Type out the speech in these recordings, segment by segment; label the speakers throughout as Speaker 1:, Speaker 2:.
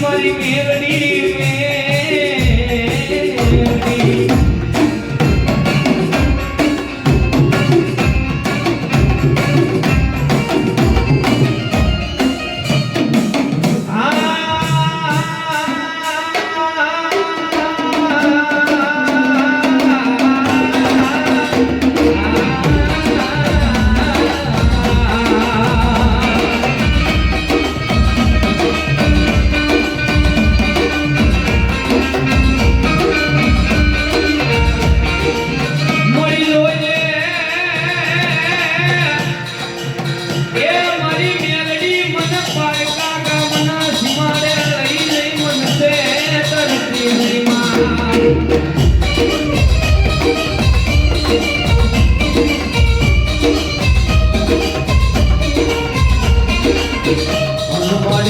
Speaker 1: મારી મેરડી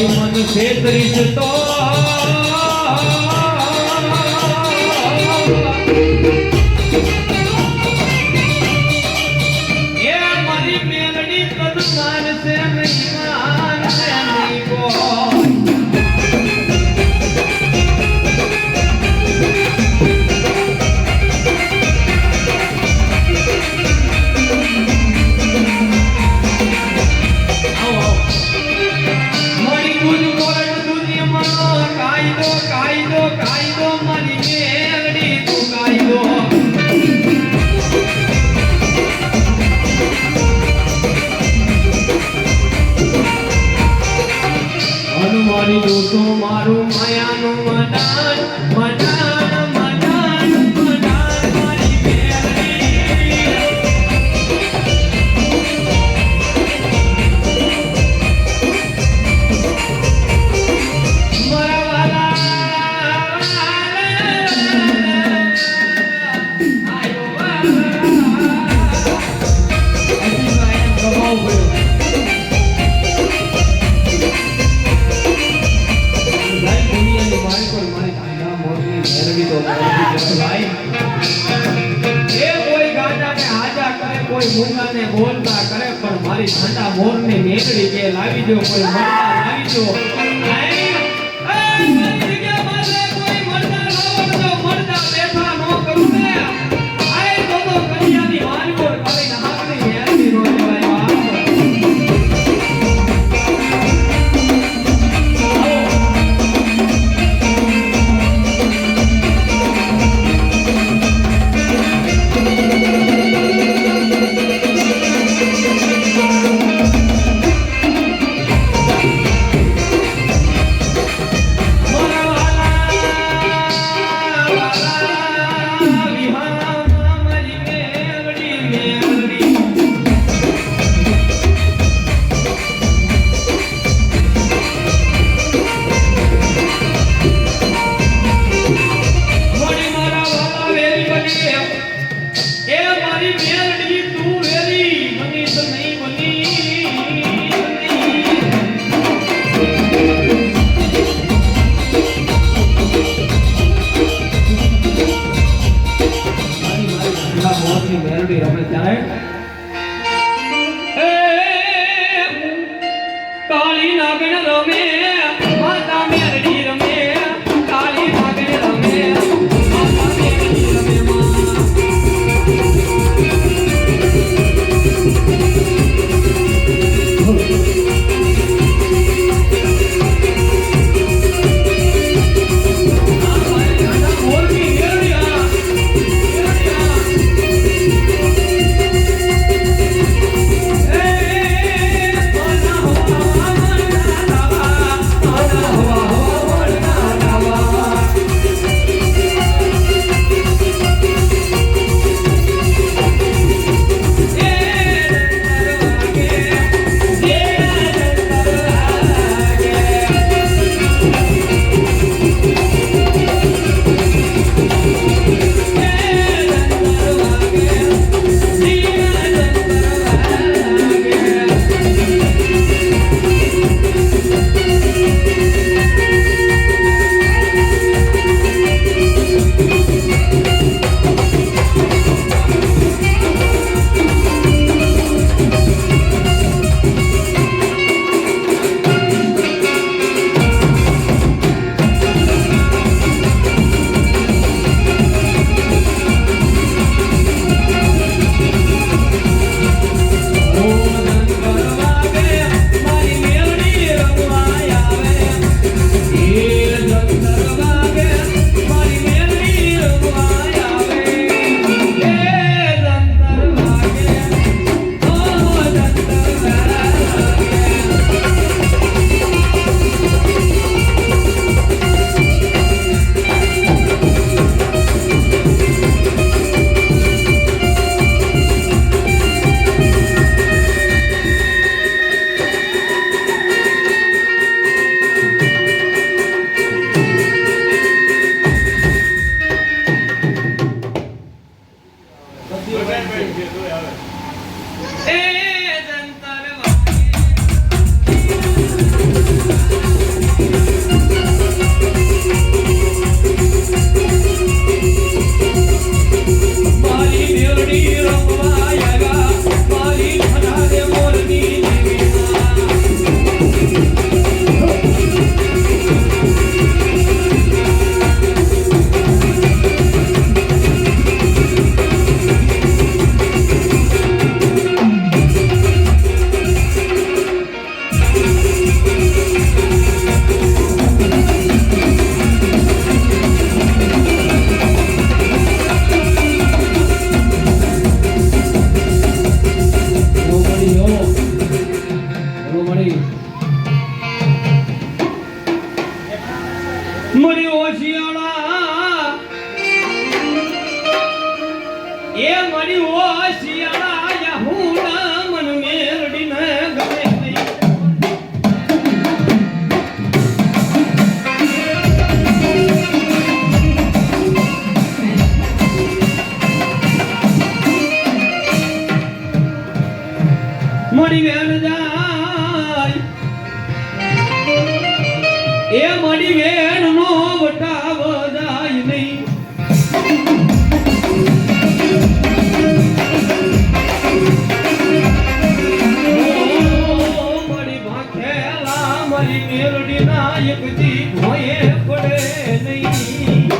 Speaker 1: મન છેતરીશ તો એ મારી મેલડી કદ માનશે નહીં માનશે નહીં કાયદો મારી મેલડી તું કાયદો હનુમાની દોસ્તો મારું માયાનું મનાન મનાન મનાન મનાન મારી મેલડી મુંગાને બોલતા કરે પણ મારી ઠંડા મોરને મેકડી કે લાવી દો કોઈ મરતા લાવી દો કોઈ મરતા લાવો તો મરતા બેઠા નો કરું ને આય તો કન્યાની માનકોર કરીને હાથની મેરડી નો જવાય મળ્યો શિયાળા એ મળ્યો શિયાળા યાહુડા મન મેરડીને ગમે નહીં મળી વેણ જાય એ મળી વેણ નો વટાવ જાય નહીં મળી ભાખેલા મળી મેરડી ના એક દી ભોયે પડે નહીં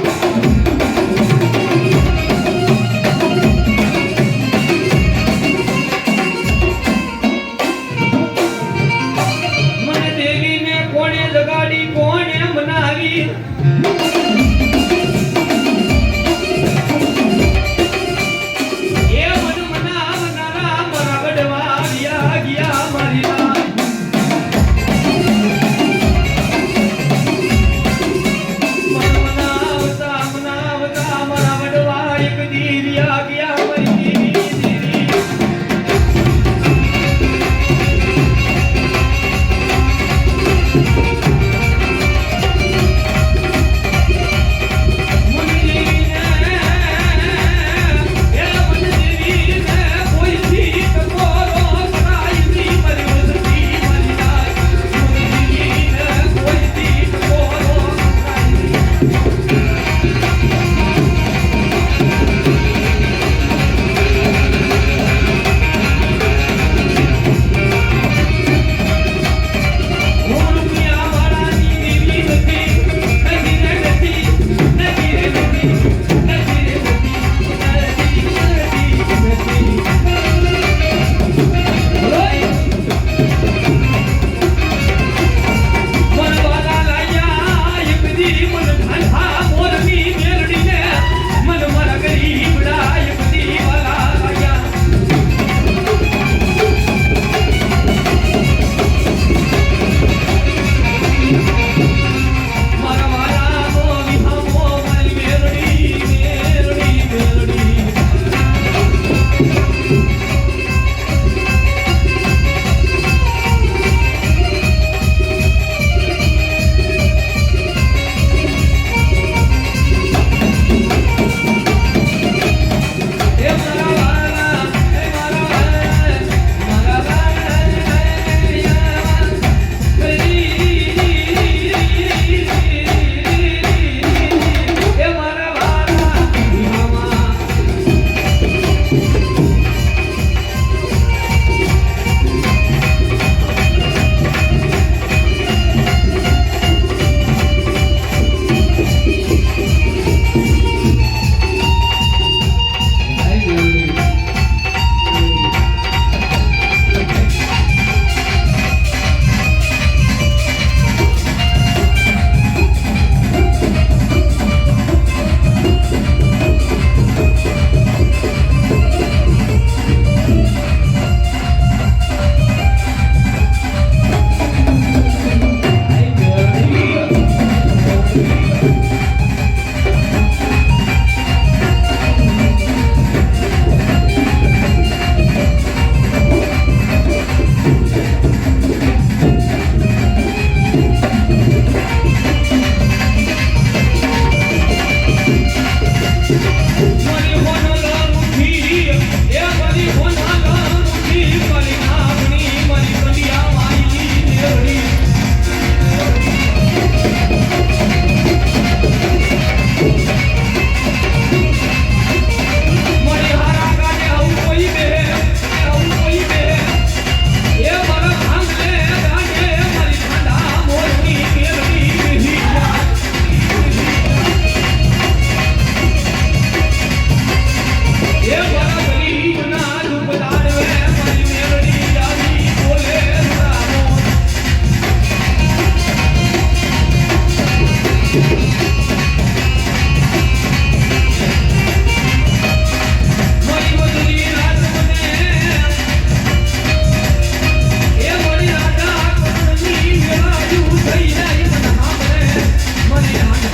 Speaker 2: મને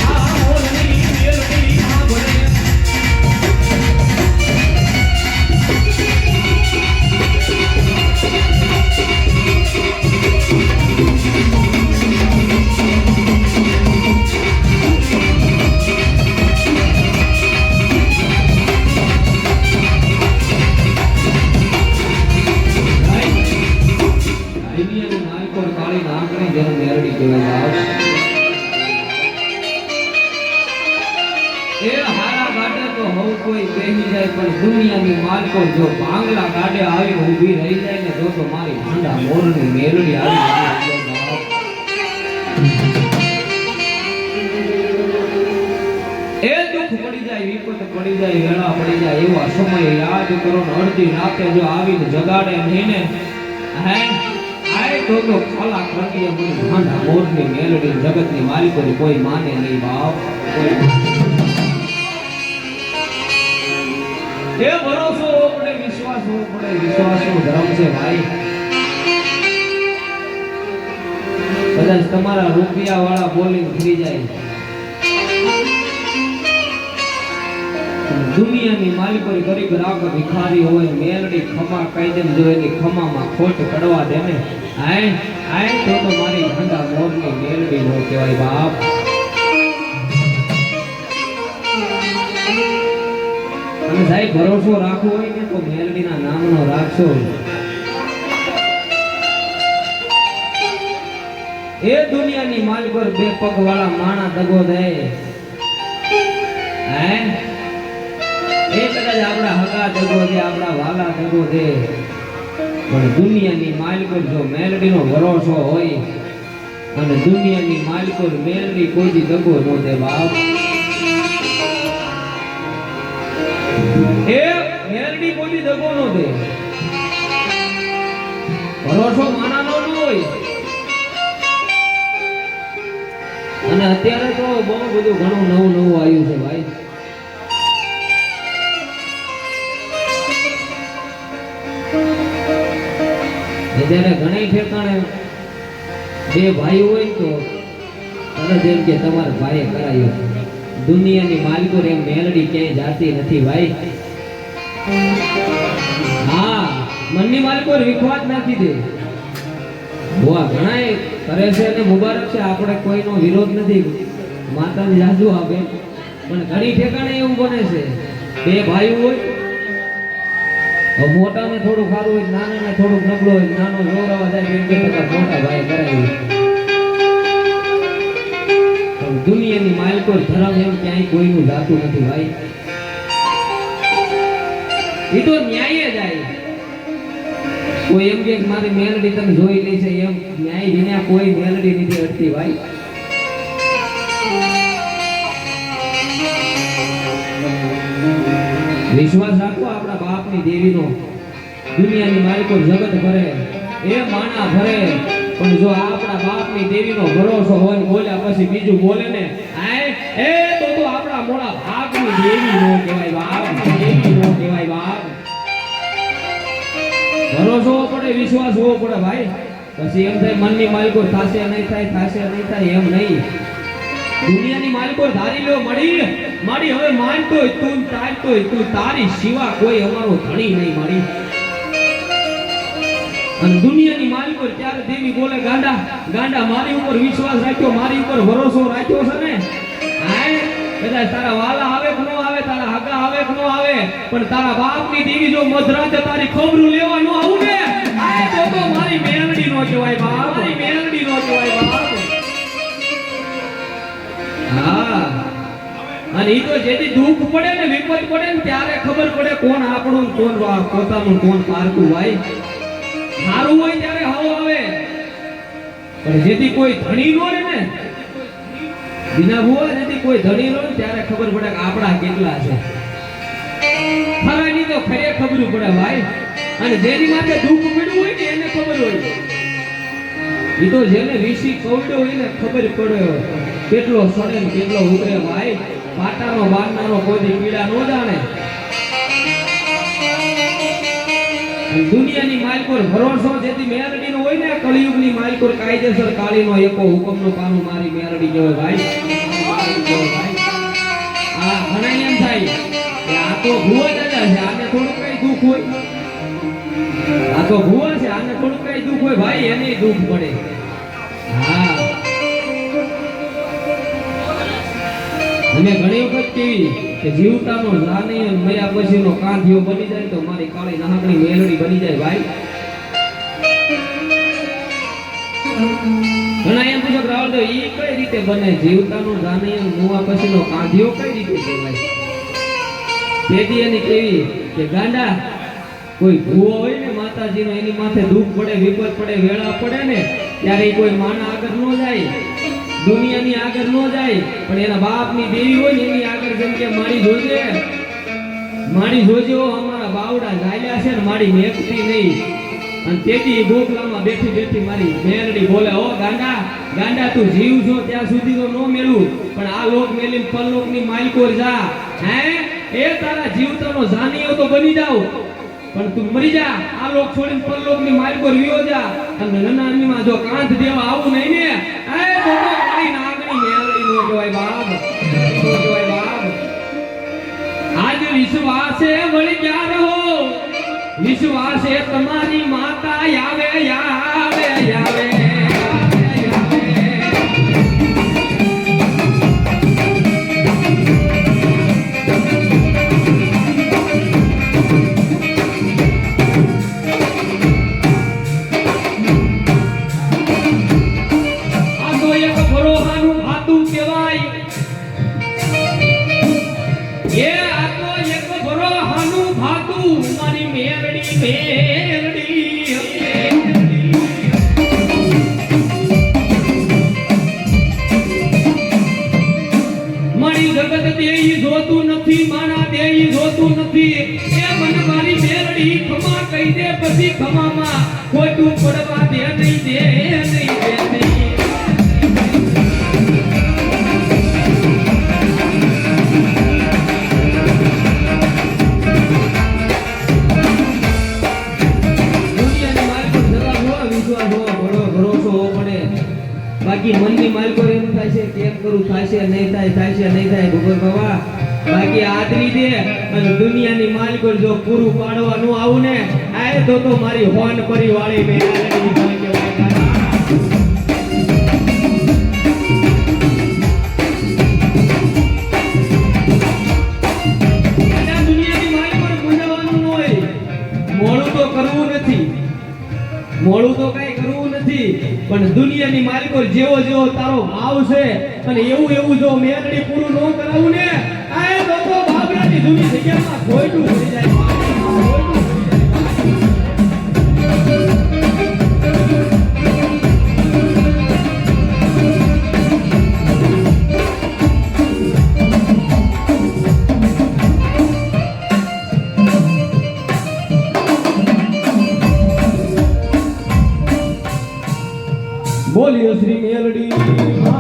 Speaker 1: એ હારા ગાડે તો હવ કોઈ બેહી જાય પણ દુનિયાની માલકો જો ભાંગલા ગાડે આવી ઊભી રહી જાય ને તો મારી ઠંડા મોરની મેલડી આવી એ દુઃખ પડી જાય વિપત પડી જાય વેળા પડી જાય એવા સમય યાદ કરો ને અડધી રાતે જો આવીને જગાડે નહીં ને હે આય તો ખાલા ખંડીએ મને ઠંડા મોરની મેલડી જગતની માલિકોની કોઈ માને નહીં બાપ કોઈ એ ભરોસો હોવો પડે વિશ્વાસ હોવો પડે વિશ્વાસનો ધર્મ છે ભાઈ કદાચ તમારા રૂપિયા વાળા બોલીને ફરી જાય દુનિયાની માલિકો ગરીબ રાગ ભિખારી હોય મેલડી ખમા કાયદે જોયેલી ખમામાં ખોટ પડવા દે ને આય આય તો મારી ઠંડા મોરની મેલડી નો કહેવાય બાપ અને સાહેબ ભરોસો રાખવો હોય ને તો મેલડીના નામનો રાખશો એ દુનિયાની માલિક પર બે પગ વાળા માણા દગો દે હે એ કદાચ આપણા હગા દગો દે આપણા વાલા દગો દે પણ દુનિયાની માલિક પર જો મેલડીનો ભરોસો હોય અને દુનિયાની માલિક પર મેલડી કોઈ દગો ન દે બાપ એ મેલડી કોઈ દગો ન દે ભરોસો માનાનો ન હોય અને અત્યારે તો બહુ બધું ઘણું નવું આવ્યું છે ભાઈ અત્યારે ઘણી ઠેકાણે બે ભાઈ હોય તો તરત એમ કે તમારા ભાઈએ કરાયું દુનિયાની માલિકો એમ મેલડી ક્યાંય જાતી નથી ભાઈ હા મનની માલિકો વિખવાદ નાખી દે બોવા ઘણાય કરે છે અને મુબારક છે આપણે કોઈનો વિરોધ નથી માતાજી જાજુ આપે પણ ઘણી ઠેકાણે એવું બને છે બે ભાઈ હોય મોટાને થોડું ખારું હોય નાનાને થોડું નબળું હોય નાનો જોરાવા જાય એમ કે મોટા ભાઈ કરાવી દુનિયાની માલિકો ધર્મ એમ ક્યાંય કોઈનું જાતું નથી ભાઈ એ તો ન્યાય જાય કોઈ એમ કે મારી મેલડી તમે જોઈ લે છે એમ ન્યાય વિના કોઈ મેલડી નથી અટતી ભાઈ વિશ્વાસ રાખો આપણા બાપની દેવીનો દુનિયાની માલિકો જગત ભરે એ માણા ભરે પણ જો આપણા બાપની દેવીનો ભરોસો હોય બોલ્યા પછી બીજું બોલે ને એ તો આપણા મોડા ભાગની દેવી નો કહેવાય બાપ દેવી નો કહેવાય બાપ ભરોસો પડે વિશ્વાસ હોવો પડે ભાઈ પછી એમ થાય મનની માલિકો થાશે નહીં થાય એમ નહીં દુનિયાની માલિકો ધારી લો માડી હવે માનતોય તું તારી સિવા કોઈ અમારો ધણી નહીં માડી અને દુનિયાની માલિકો ત્યારે દેવી બોલે ગાંડા મારી ઉપર વિશ્વાસ રાખ્યો મારી ઉપર ભરોસો રાખ્યો છે ને હાય કદાચ તારા વાલા આવે કે ન આવે તારા હગા આવે કે ન આવે પણ તારા બાપની દેવી જો મધરાતે તારી ખબરું લેવા ન આવું ને આ તો મારી મેલડી નો કહેવાય બાપ મારી મેલડી નો કહેવાય બાપ હા અને ઈ તો જેથી દુઃખ પડે ને વિપત પડે ને ત્યારે ખબર પડે કોણ આપણું કોણ પોતાનું કોણ પારકું ભાઈ સારું હોય ત્યારે હાવ આવે પણ જેથી કોઈ ધણી નો રહે ને બિના ભૂવા જેથી કોઈ ધણી નો ત્યારે ખબર પડે કે આપણા કેટલા છે ફલાની તો ખરે ખબર પડે ભાઈ અને જેની માથે દુઃખ પડ્યું હોય ને એને ખબર હોય ઈ તો જેને વીસી કવડ્યો હોય ને ખબર પડે કેટલો સડે ને કેટલો ઉતરે ભાઈ પાટાનો બારનાનો કોઈ પીડા ન જાણે દુનિયાની માલિકો ભરોસો જેથી મેલડી નો હોય ને કળિયુગની માલિકો કાયદેસર કાળીનો એકો હુકમનો પાનું મારી મેલડી કહેવાય ભાઈ આ ઘણા એમ થાય કે આ તો ભૂવા દાદા છે આને થોડું કઈ દુઃખ હોય આ તો ભૂવા છે આને થોડું કઈ દુઃખ હોય ભાઈ એને દુઃખ પડે હા અને ઘણી વખત કેવી કે જીવતાનો જાની અને મયા પછીનો કાંધિયો બની જાય તો મારી કાળી નાહકડી મેલડી બની જાય ભાઈ ઘણા એમ પૂછો રાવળ દો ઈ કઈ રીતે રીતે બને? જીવતાનો જાનૈયો મુવા પછીનો કાંધિયો કઈ રીતે કહેવાય? પેદી એની કેવી કે ગાંડા કોઈ ભૂવો હોય ને માતાજીનો, એની માથે દુઃખ પડે, વિપત પડે, વેળા પડે ને ત્યારે ઈ કોઈ માના આગળ ન જાય, દુનિયાની આગળ ન જાય, પણ એના બાપની દેવી હોય ને એની આગળ જેમ કે મારી જોજે, મારી જોજો, અમારા બાવડા ઝાલ્યા છે ને મારી મેકતી નહીં. અને તેથી ગોખલામાં બેઠી બેઠી મારી મેરડી બોલે, ઓ ગાંડા ગાંડા તું જીવ છો ત્યાં સુધી તો નો મેલું, પણ આ લોક મેલીને પરલોકની માલકોર જા. હે એ તારા જીવતાનો જાનીઓ તો બની જાવ, પણ તું મરી જા, આ લોક છોડીને પરલોકની માલકોર વિયો જા. અને નનામીમાં જો કાંત દેવા આવું નહીં ને, એ તો મારી નાગણી મેરડી નો કહેવાય બાપ, નો કહેવાય બાપ. આજ વિશ્વાસે વળી ક્યાં રહો, વિશ્વાસે તમારી માતા આવે આવે આવે. જોતું નથી માના દેઈ જોતું નથી, એ મન મારી મેરડી ખમા કહી દે, પછી ખમામાં ખોટું પડવા દે નહીં, દે નહીં, દે નહીં. બાકી મનની માલકો એમ થાય છે કેમ કરું, થાય છે નહીં થાય, થાય છે નહીં થાય ભગવાન બાબા. બાકી આદરી દે અને દુનિયાની માલકો જો પૂરું પાડવાનું આવું ને આ તો મારી હોન પરી વાળી મે આલેલી દુનિયાની માલકો પૂજવાનું હોય. મોડું તો કરવું નથી, મોડું તો કઈ કરવું નથી, પણ દુનિયાની માલિકો જેવો જેવો તારો ભાવ છે અને એવું એવું જો મેરડી પૂરું ન કરાવું ને આ લોકો બાબરાની જૂની જગ્યામાં ખોટું થઈ જાય. બોલિયો શ્રી મેલડી.